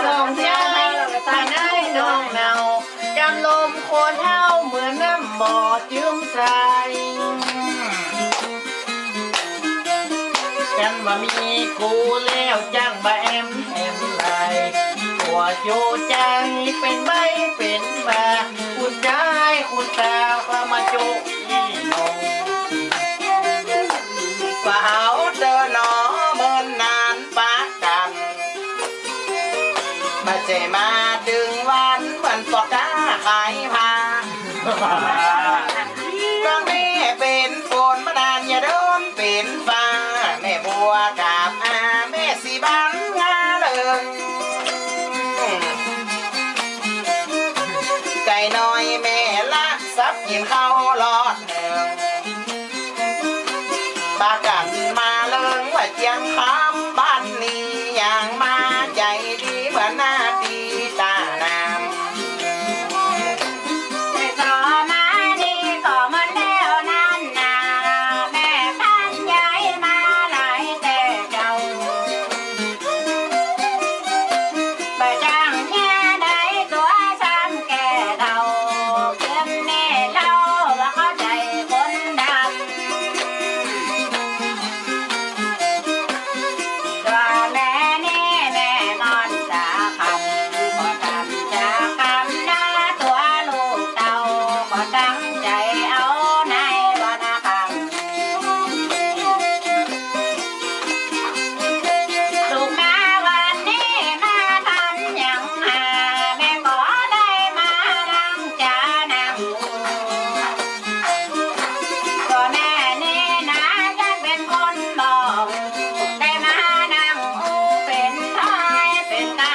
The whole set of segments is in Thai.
สองใจตาได้น้องเนาจำลมโคนเท้าเหมือนน้ำบ่อจืมใสกันว่ามีกูแล้วจ้างบ่แอมไหลหัวโจใจเป็นใบเป็นบาคุณใจคุณตาก็มาโจยี่นงกว่าเอาเดินหนอเมินนานปะกันมาเจมาดึงวันเหมือนปอกกาขายผ้าก็แม่เป็นฝนมานานอย่าโดนเป็นฟ้าแม่บัวกับอาแม่สีบ้านงาเลยไก่น้อยแม่ละซับกินข้าวหลอดปากันมาเลิงว่าเจียงคำบ้านนี้อย่างมาใจดีเหมือนหน้าตีตานามต่อมาดีก็มันแล้วนั่นนาแม่พันยายมาหลายแต่เจ้าไปจ้างแค่ใดตัวซ้ำแก่เท่าเพื่อนแน่เล่าว่าเข้าใจคนดำตัวแม่นี่แม่นอนสาคำก็ทำจากคำหน้าตัวลูกเต่าก็ตั้งใจเอาในวันคังลูกมาวันนี้มาทำอย่างหาแม่ขอได้มาดังจานังก็แม่นี่นะจะเป็นคนบอกได้มานั่งอูเป็นท้ายเป็นกำ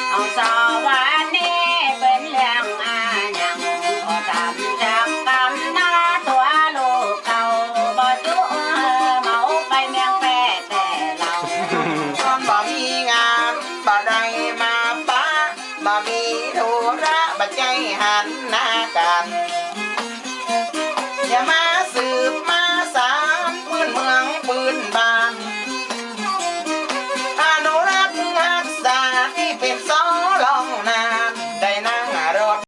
เอาสอวันนี้เป็นเรื่องอาหยังก็ทำจากกำหน้าตัวลูกเก่าบ่จุเมาไปเมียงแปะแต่เรา ตอนบ่มีงานบ่ได้มาป้าบ่มีธุระบ่ใจหันหน้ากัน